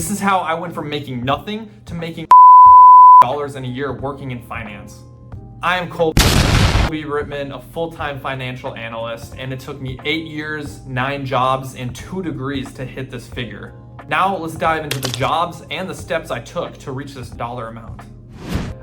This is how I went from making nothing to making dollars in a year working in finance. I am Cole Rittman, a full-time financial analyst, and it took me 8 years, 9 jobs, and 2 degrees to hit this figure. Now let's dive into the jobs and the steps I took to reach this dollar amount.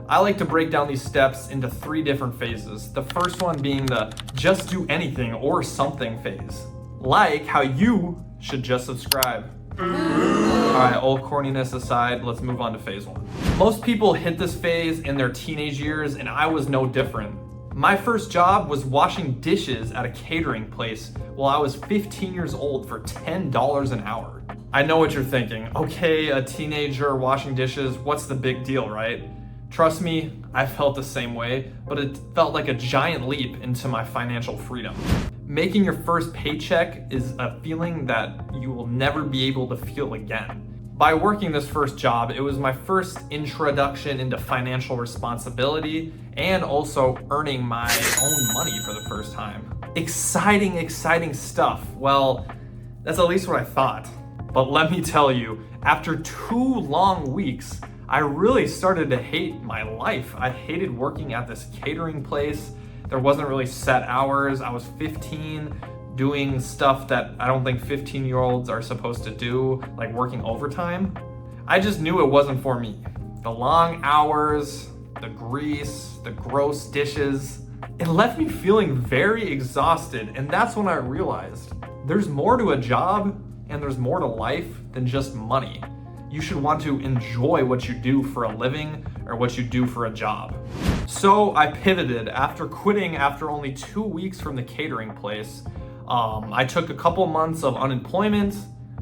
I like to break down these steps into 3 different phases. The first one being the just do anything or something phase. Like how you should just subscribe. Alright, old corniness aside, let's move on to phase 1. Most people hit this phase in their teenage years, and I was no different. My first job was washing dishes at a catering place while I was 15 years old for $10 an hour. I know what you're thinking. Okay, a teenager washing dishes, what's the big deal, right? Trust me, I felt the same way, but it felt like a giant leap into my financial freedom. Making your first paycheck is a feeling that you will never be able to feel again. By working this first job, it was my first introduction into financial responsibility and also earning my own money for the first time. Exciting stuff. Well, that's at least what I thought. But let me tell you, after 2 long weeks, I really started to hate my life. I hated working at this catering place. There wasn't really set hours. I was 15, doing stuff that I don't think 15-year-olds are supposed to do, like working overtime. I just knew it wasn't for me. The long hours, the grease, the gross dishes, it left me feeling very exhausted, and that's when I realized there's more to a job and there's more to life than just money. You should want to enjoy what you do for a living or what you do for a job. So I pivoted after quitting after only 2 weeks from the catering place. I took a couple months of unemployment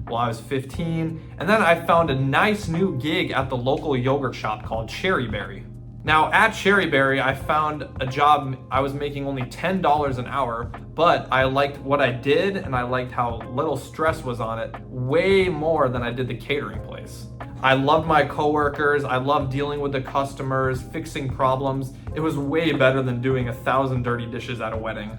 while I was 15, and then I found a nice new gig at the local yogurt shop called Cherryberry. Now at Cherryberry, I found a job. I was making only $10 an hour, but I liked what I did and I liked how little stress was on it, way more than I did the catering place. I loved my coworkers, I loved dealing with the customers, fixing problems. It was way better than doing 1,000 dirty dishes at a wedding.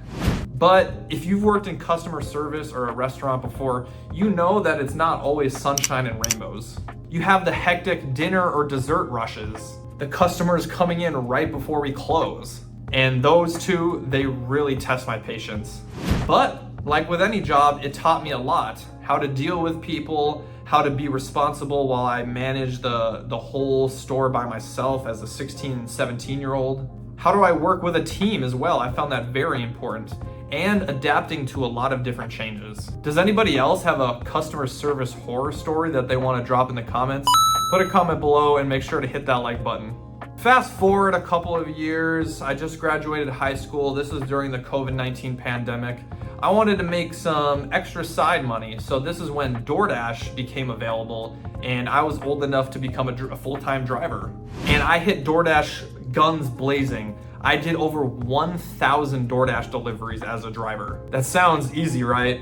But if you've worked in customer service or a restaurant before, you know that it's not always sunshine and rainbows. You have the hectic dinner or dessert rushes, the customers coming in right before we close. And those two, they really test my patience. But like with any job, it taught me a lot. How to deal with people, how to be responsible while I managed the whole store by myself as a 16, 17-year-old. How do I work with a team as well? I found that very important. And adapting to a lot of different changes. Does anybody else have a customer service horror story that they want to drop in the comments? Put a comment below and make sure to hit that like button. Fast forward a couple of years, I just graduated high school. This was during the COVID-19 pandemic. I wanted to make some extra side money, so this is when DoorDash became available, and I was old enough to become a full-time driver. And I hit DoorDash guns blazing. I did over 1,000 DoorDash deliveries as a driver. That sounds easy, right?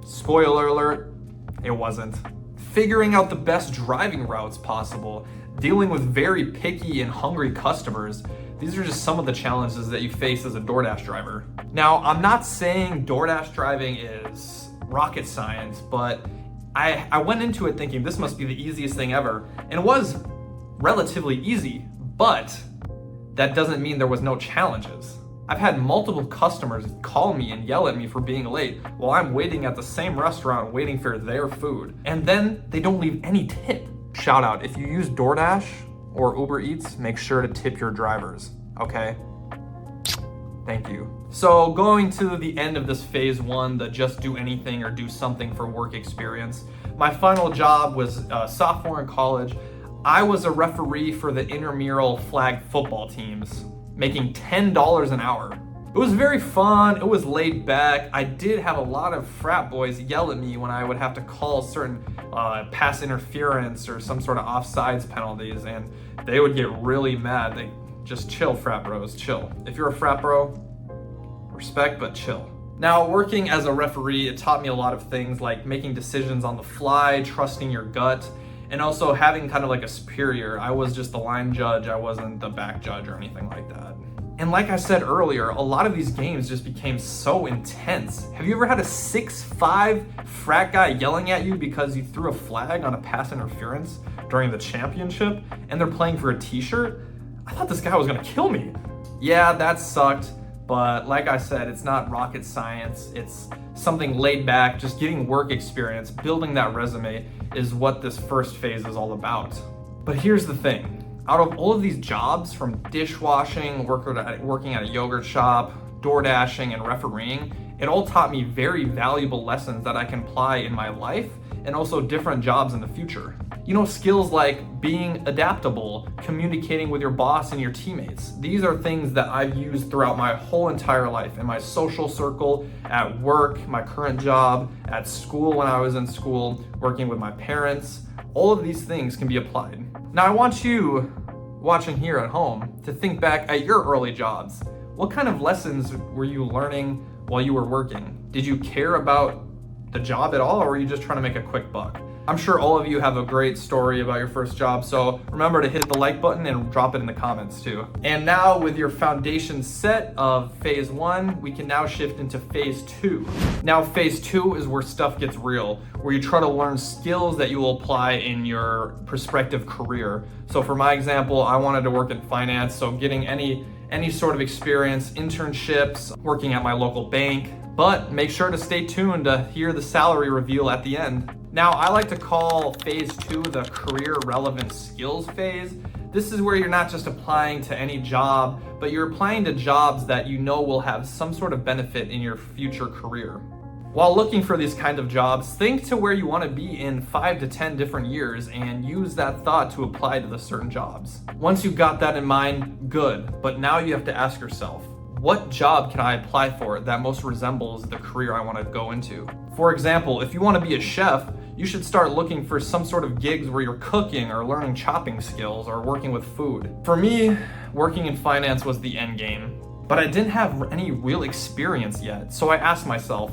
Spoiler alert, it wasn't. Figuring out the best driving routes possible, dealing with very picky and hungry customers, these are just some of the challenges that you face as a DoorDash driver. Now, I'm not saying DoorDash driving is rocket science, but I went into it thinking this must be the easiest thing ever, and it was relatively easy, but that doesn't mean there was no challenges. I've had multiple customers call me and yell at me for being late while I'm waiting at the same restaurant waiting for their food. And then they don't leave any tip. Shout out, if you use DoorDash or Uber Eats, make sure to tip your drivers, okay? Thank you. So going to the end of this phase 1, the just do anything or do something for work experience, my final job was sophomore in college. I was a referee for the intramural flag football teams, making $10 an hour. It was very fun, it was laid back. I did have a lot of frat boys yell at me when I would have to call certain pass interference or some sort of offsides penalties, and they would get really mad. They just chill, frat bros, chill. If you're a frat bro, respect, but chill. Now, working as a referee, it taught me a lot of things like making decisions on the fly, trusting your gut, and also having kind of like a superior. I was just the line judge, I wasn't the back judge or anything like that. And like I said earlier, a lot of these games just became so intense. Have you ever had a 6'5" frat guy yelling at you because you threw a flag on a pass interference during the championship and they're playing for a t-shirt? I thought this guy was gonna kill me. Yeah, that sucked, but like I said, it's not rocket science. It's something laid back, just getting work experience, building that resume is what this first phase is all about. But here's the thing. Out of all of these jobs, from dishwashing, working at a yogurt shop, door dashing, and refereeing, it all taught me very valuable lessons that I can apply in my life and also different jobs in the future. You know, skills like being adaptable, communicating with your boss and your teammates. These are things that I've used throughout my whole entire life, in my social circle, at work, my current job, at school when I was in school, working with my parents. All of these things can be applied. Now I want you watching here at home to think back at your early jobs. What kind of lessons were you learning while you were working? Did you care about the job at all, or were you just trying to make a quick buck? I'm sure all of you have a great story about your first job, so remember to hit the like button and drop it in the comments too. And now with your foundation set of phase 1, we can now shift into phase 2. Now phase 2 is where stuff gets real, where you try to learn skills that you will apply in your prospective career. So for my example, I wanted to work in finance, so getting any sort of experience, internships, working at my local bank, but make sure to stay tuned to hear the salary reveal at the end. Now, I like to call phase 2 the career relevant skills phase. This is where you're not just applying to any job, but you're applying to jobs that you know will have some sort of benefit in your future career. While looking for these kind of jobs, think to where you want to be in 5 to 10 different years and use that thought to apply to the certain jobs. Once you've got that in mind, good, but now you have to ask yourself, what job can I apply for that most resembles the career I want to go into? For example, if you want to be a chef, you should start looking for some sort of gigs where you're cooking or learning chopping skills or working with food. For me, working in finance was the end game, but I didn't have any real experience yet. So I asked myself,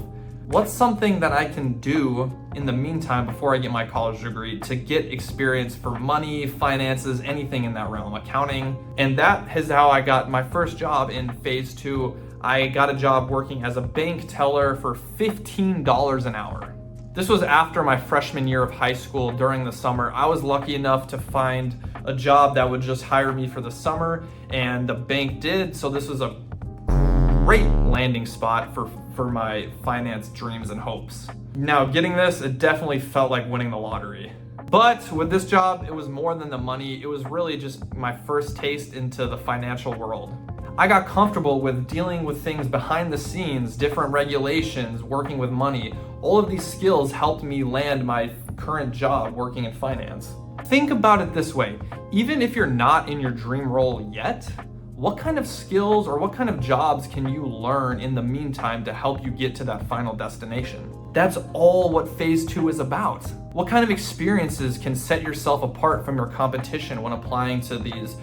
what's something that I can do in the meantime before I get my college degree to get experience for money, finances, anything in that realm, accounting? And that is how I got my first job in phase 2. I got a job working as a bank teller for $15 an hour. This was after my freshman year of high school during the summer. I was lucky enough to find a job that would just hire me for the summer, and the bank did, so this was a great landing spot for my finance dreams and hopes. Now, getting this, it definitely felt like winning the lottery. But with this job, it was more than the money. It was really just my first taste into the financial world. I got comfortable with dealing with things behind the scenes, different regulations, working with money. All of these skills helped me land my current job working in finance. Think about it this way, even if you're not in your dream role yet, what kind of skills or what kind of jobs can you learn in the meantime to help you get to that final destination? That's all what phase 2 is about. What kind of experiences can set yourself apart from your competition when applying to these,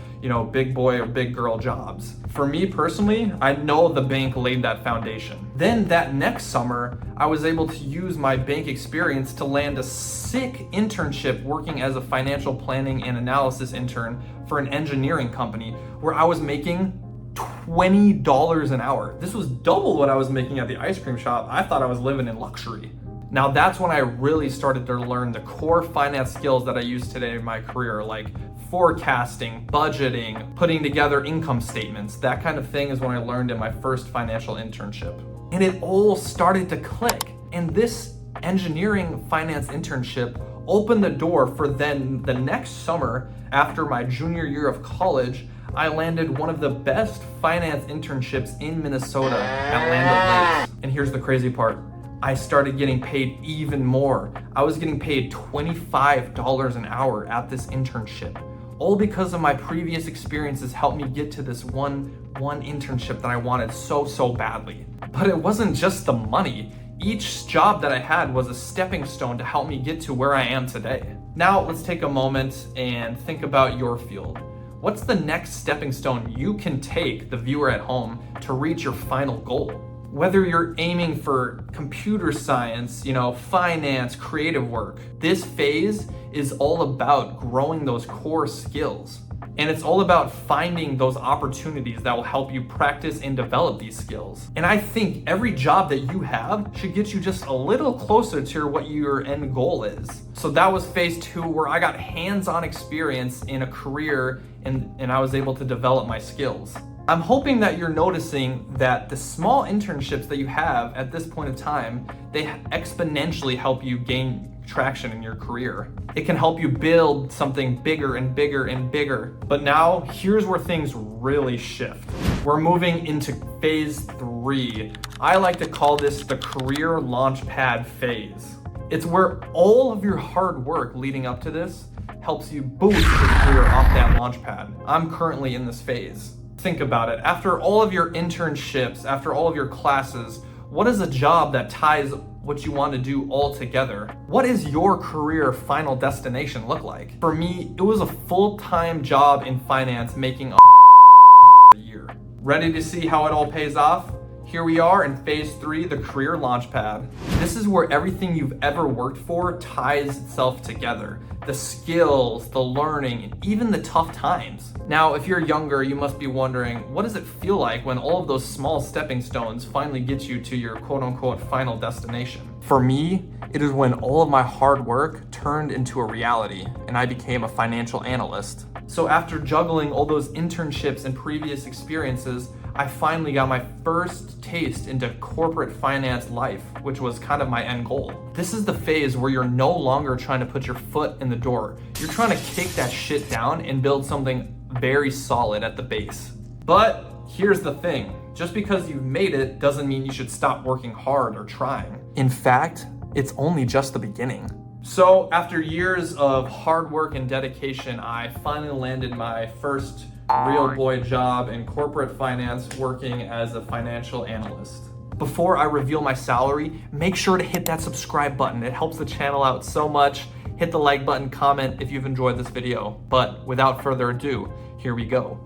big boy or big girl jobs? For me personally, I know the bank laid that foundation. Then that next summer, I was able to use my bank experience to land a sick internship working as a financial planning and analysis intern for an engineering company where I was making $20 an hour. This was double what I was making at the ice cream shop. I thought I was living in luxury. Now that's when I really started to learn the core finance skills that I use today in my career, like forecasting, budgeting, putting together income statements. That kind of thing is when I learned in my first financial internship. And it all started to click. And this engineering finance internship opened the door for then the next summer, after my junior year of college, I landed one of the best finance internships in Minnesota at Land O'Lakes. And here's the crazy part. I started getting paid even more. I was getting paid $25 an hour at this internship. All because of my previous experiences helped me get to this one internship that I wanted so badly. But it wasn't just the money. Each job that I had was a stepping stone to help me get to where I am today. Now let's take a moment and think about your field. What's the next stepping stone you can take, the viewer at home, to reach your final goal? Whether you're aiming for computer science, finance, creative work, this phase is all about growing those core skills. And it's all about finding those opportunities that will help you practice and develop these skills. And I think every job that you have should get you just a little closer to what your end goal is. So that was phase 2, where I got hands-on experience in a career and I was able to develop my skills. I'm hoping that you're noticing that the small internships that you have at this point in time, they exponentially help you gain traction in your career. It can help you build something bigger and bigger and bigger. But now, here's where things really shift. We're moving into phase 3. I like to call this the career launchpad phase. It's where all of your hard work leading up to this helps you boost your career off that launchpad. I'm currently in this phase. Think about it. After all of your internships, after all of your classes, what is a job that ties what you want to do all together? What is your career final destination look like? For me, it was a full-time job in finance making a year. Ready to see how it all pays off? Here we are in phase 3, the career launchpad. This is where everything you've ever worked for ties itself together. The skills, the learning, and even the tough times. Now, if you're younger, you must be wondering, what does it feel like when all of those small stepping stones finally get you to your quote-unquote final destination? For me, it is when all of my hard work turned into a reality and I became a financial analyst. So after juggling all those internships and previous experiences, I finally got my first taste into corporate finance life, which was kind of my end goal. This is the phase where you're no longer trying to put your foot in the door. You're trying to kick that shit down and build something very solid at the base. But here's the thing, just because you've made it doesn't mean you should stop working hard or trying. In fact, it's only just the beginning. So after years of hard work and dedication, I finally landed my first real boy job in corporate finance working as a financial analyst. Before I reveal my salary, make sure to hit that subscribe button. It helps the channel out so much. Hit the like button, comment if you've enjoyed this video. But without further ado, here we go.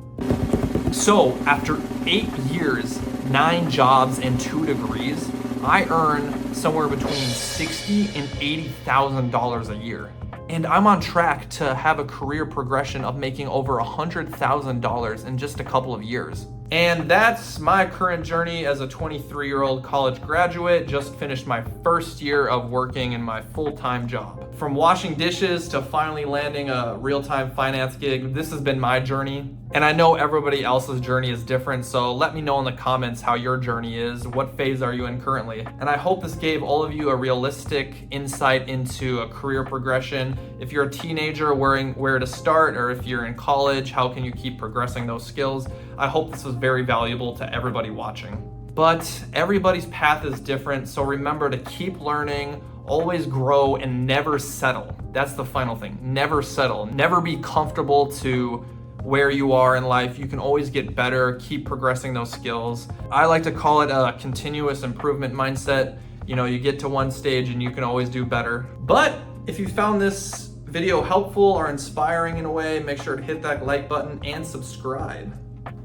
So after 8 years, 9 jobs, and 2 degrees, I earn somewhere between $60,000 and $80,000 a year. And I'm on track to have a career progression of making over $100,000 in just a couple of years. And that's my current journey as a 23-year-old college graduate. Just finished my first year of working in my full-time job. From washing dishes to finally landing a real-time finance gig, this has been my journey. And I know everybody else's journey is different, so let me know in the comments how your journey is. What phase are you in currently? And I hope this gave all of you a realistic insight into a career progression. If you're a teenager, where to start, or if you're in college, how can you keep progressing those skills? I hope this was very valuable to everybody watching. But everybody's path is different, so remember to keep learning, always grow, and never settle. That's the final thing. Never settle. Never be comfortable to where you are in life. You can always get better, keep progressing those skills. I like to call it a continuous improvement mindset. You know, you get to one stage and you can always do better. But if you found this video helpful or inspiring in a way, make sure to hit that like button and subscribe.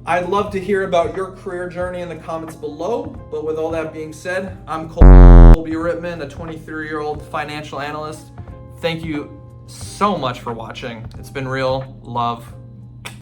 I'd love to hear about your career journey in the comments below. But with all that being said, I'm Colby Rittman, a 23-year-old financial analyst. Thank you so much for watching. It's been real. Love.